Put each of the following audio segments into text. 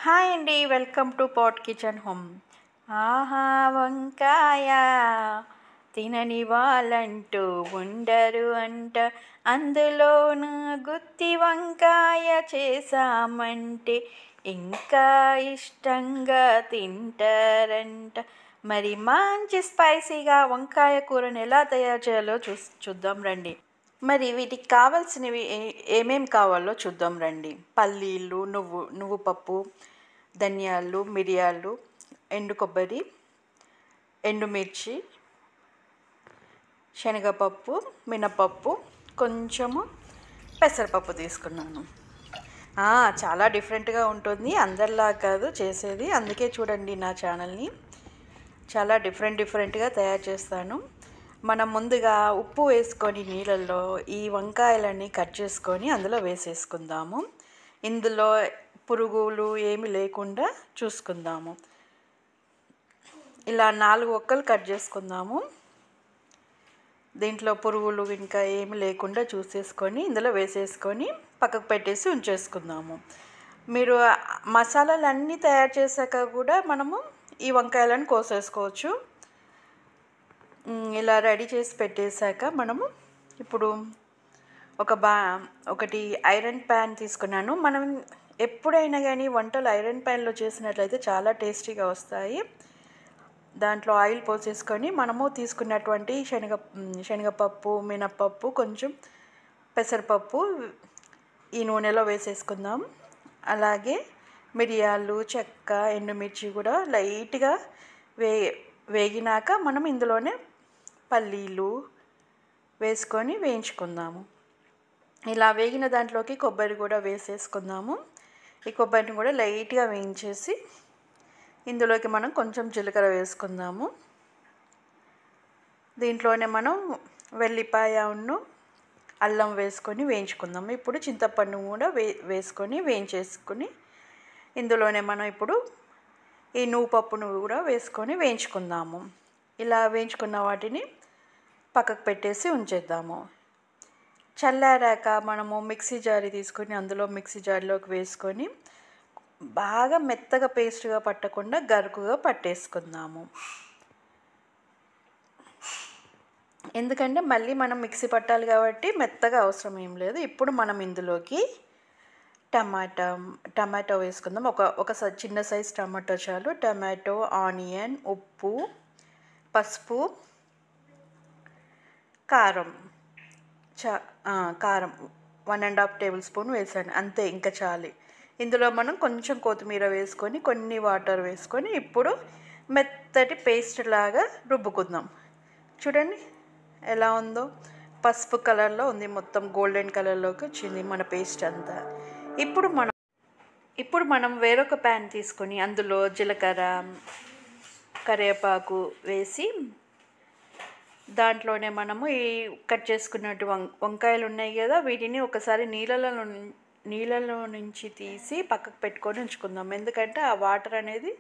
Hi అండి, welcome to pot kitchen home. ఆహా వంకాయ తినని వాళ్ళంటూ ఉండరు అంట, అందులోనూ గుత్తి వంకాయ చేసామంటే ఇంకా ఇష్టంగా తింటారంట. మరి మంచి స్పైసీగా వంకాయ కూరని ఎలా తయారు చేయాలో చూద్దాం రండి. మరి వీటికి కావాల్సినవి ఏమేమి కావాలో చూద్దాం రండి. పల్లీలు, నువ్వు పప్పు, ధనియాలు, మిరియాలు, ఎండు కొబ్బరి, ఎండుమిర్చి, శనగపప్పు, మినపప్పు, కొంచెము పెసరపప్పు తీసుకున్నాను. చాలా డిఫరెంట్గా ఉంటుంది, అందరిలా కాదు చేసేది. అందుకే చూడండి నా ఛానల్ని, చాలా డిఫరెంట్గా తయారు చేస్తాను. మనం ముందుగా ఉప్పు వేసుకొని నీళ్ళల్లో ఈ వంకాయలన్నీ కట్ చేసుకొని అందులో వేసేసుకుందాము. ఇందులో పురుగులు ఏమి లేకుండా చూసుకుందాము. ఇలా 4 ఒక్కలు కట్ చేసుకుందాము. దీంట్లో పురుగులు ఇంకా ఏమి లేకుండా చూసేసుకొని ఇందులో వేసేసుకొని పక్కకు పెట్టేసి ఉంచేసుకుందాము. మీరు మసాలాలు అన్నీ తయారు చేశాక కూడా మనము ఈ వంకాయలను కోసేసుకోవచ్చు. ఇలా రెడీ చేసి పెట్టేశాక మనము ఇప్పుడు ఒకటి ఐరన్ ప్యాన్ తీసుకున్నాను. మనం ఎప్పుడైనా కానీ వంటలు ఐరన్ ప్యాన్లో చేసినట్లయితే చాలా టేస్టీగా వస్తాయి. దాంట్లో ఆయిల్ పోసేసుకొని మనము తీసుకున్నటువంటి శనగపప్పు, మినపప్పు, కొంచెం పెసరపప్పు ఈ నూనెలో వేసేసుకుందాం. అలాగే మిరియాలు, చెక్క, ఎండుమిర్చి కూడా లైట్గా వేగినాక మనం ఇందులోనే పల్లీలు వేసుకొని వేయించుకుందాము. ఇలా వేగిన దాంట్లోకి కొబ్బరి కూడా వేసేసుకుందాము. ఈ కొబ్బరిని కూడా లైట్గా వేయించేసి ఇందులోకి మనం కొంచెం జీలకర్ర వేసుకుందాము. దీంట్లోనే మనం వెల్లిపాయను, అల్లం వేసుకొని వేయించుకుందాము. ఇప్పుడు చింతపండు కూడా వేసుకొని వేయించేసుకొని ఇందులోనే మనం ఇప్పుడు ఈ నువ్వుపప్పును కూడా వేసుకొని వేయించుకుందాము. ఇలా వేయించుకున్న వాటిని పక్కకు పెట్టేసి ఉంచేద్దాము. చల్లారాక మనము మిక్సీ జారీ తీసుకొని అందులో మిక్సీ జారీలోకి వేసుకొని బాగా మెత్తగా పేస్ట్గా పట్టకుండా గరుకుగా పట్టేసుకుందాము. ఎందుకంటే మళ్ళీ మనం మిక్సీ పట్టాలి కాబట్టి మెత్తగా అవసరం ఏం లేదు. ఇప్పుడు మనం ఇందులోకి టమాటో వేసుకుందాం. ఒక చిన్న సైజ్ టమాటో చాలు. టమాటో, ఆనియన్, ఉప్పు, పసుపు, కారం 1.5 టేబుల్ స్పూన్ వేసాను, అంతే, ఇంకా చాలు. ఇందులో మనం కొంచెం కొత్తిమీర వేసుకొని కొన్ని వాటర్ వేసుకొని ఇప్పుడు మెత్తటి పేస్ట్ లాగా రుబ్బుకుందాం. చూడండి ఎలా ఉందో, పసుపు కలర్లో ఉంది, మొత్తం గోల్డెన్ కలర్లోకి వచ్చింది మన పేస్ట్ అంతా. ఇప్పుడు మనం వేరొక ప్యాన్ తీసుకొని అందులో జీలకర్ర, కరివేపాకు వేసి దాంట్లోనే మనము ఈ కట్ చేసుకున్నట్టు వంకాయలు ఉన్నాయి కదా, వీటిని ఒకసారి నీళ్ళలో నుంచి తీసి పక్కకు పెట్టుకొని ఉంచుకుందాం. ఎందుకంటే ఆ వాటర్ అనేది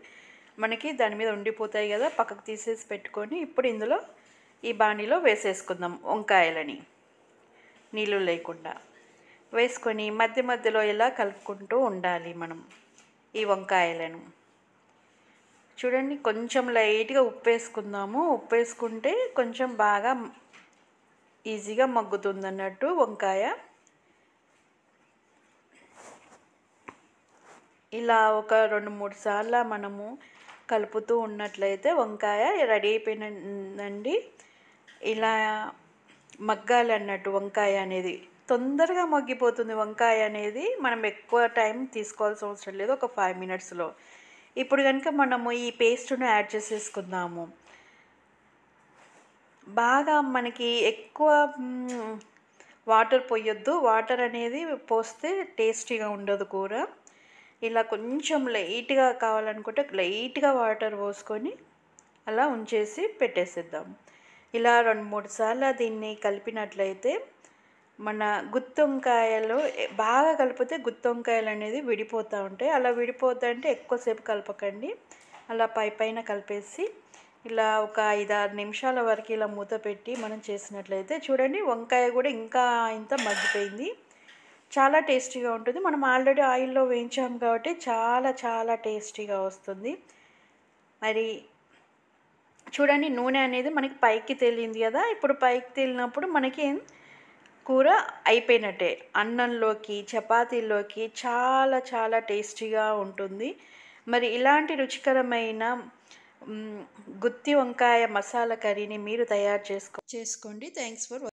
మనకి దాని మీద ఉండిపోతాయి కదా, పక్కకు తీసేసి పెట్టుకొని ఇప్పుడు ఇందులో ఈ బాణీలో వేసేసుకుందాం. వంకాయలని నీళ్ళు లేకుండా వేసుకొని మధ్య మధ్యలో ఇలా కలుపుకుంటూ ఉండాలి మనం ఈ వంకాయలను. చూడండి కొంచెం లైట్గా ఉప్పు వేసుకుందాము. ఉప్పు వేసుకుంటే కొంచెం బాగా ఈజీగా మగ్గుతుంది అన్నట్టు వంకాయ. ఇలా ఒక 2-3 సార్లు మనము కలుపుతూ ఉన్నట్లయితే వంకాయ రెడీ అయిపోయిందండి. ఇలా మగ్గాలి అన్నట్టు వంకాయ అనేది, తొందరగా మగ్గిపోతుంది వంకాయ అనేది. మనం ఎక్కువ టైం తీసుకోవాల్సిన అవసరం లేదు, ఒక 5 మినిట్స్లో. ఇప్పుడు కనుక మనము ఈ పేస్ట్ను యాడ్ చేసేసుకుందాము. బాగా మనకి ఎక్కువ వాటర్ పోయొద్దు, వాటర్ అనేది పోస్తే టేస్టీగా ఉండదు కూర. ఇలా కొంచెం లైట్గా కావాలనుకుంటే లైట్గా వాటర్ పోసుకొని అలా ఉంచేసి పెట్టేసేద్దాం. ఇలా 2-3 సార్లు దీన్ని కలిపినట్లయితే మన గుత్తి వంకాయలు బాగా కలిపితే గుత్తి వంకాయలు అనేది విడిపోతూ ఉంటాయి. అలా విడిపోతుంటే ఎక్కువసేపు కలపకండి, అలా పైన కలిపేసి ఇలా ఒక 5-6 నిమిషాల వరకు ఇలా మూత పెట్టి మనం చేసినట్లయితే చూడండి వంకాయ కూడా ఇంకా ఇంత మగ్గిపోయింది. చాలా టేస్టీగా ఉంటుంది. మనం ఆల్రెడీ ఆయిల్‌లో వేయించాం కాబట్టి చాలా చాలా టేస్టీగా వస్తుంది. మరి చూడండి నూనె అనేది మనకి పైకి తేలింది కదా! ఇప్పుడు పైకి తేలినప్పుడు మనకి కూర అయిపోయినట్టే. అన్నంలోకి, చపాతీల్లోకి చాలా చాలా టేస్టీగా ఉంటుంది. మరి ఇలాంటి రుచికరమైన గుత్తి వంకాయ మసాలా కర్రీని మీరు తయారు చేసుకోండి. Thanks for